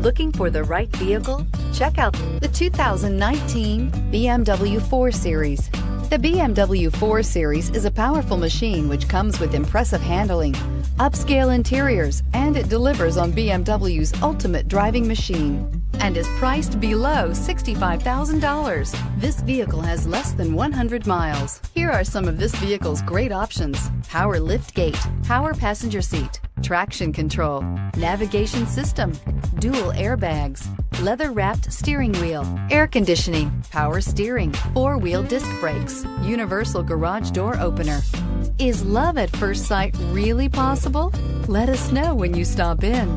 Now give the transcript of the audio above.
Looking for the right vehicle? Check out the 2019 BMW 4 Series. The BMW 4 Series is a powerful machine which comes with impressive handling, upscale interiors, and it delivers on BMW's ultimate driving machine and is priced below $65,000. This vehicle has less than 100 miles. Here are some of this vehicle's great options: power liftgate, power passenger seat, traction control, navigation system, dual airbags, leather-wrapped steering wheel, air conditioning, power steering, four-wheel disc brakes, universal garage door opener. Is love at first sight really possible? Let us know when you stop in.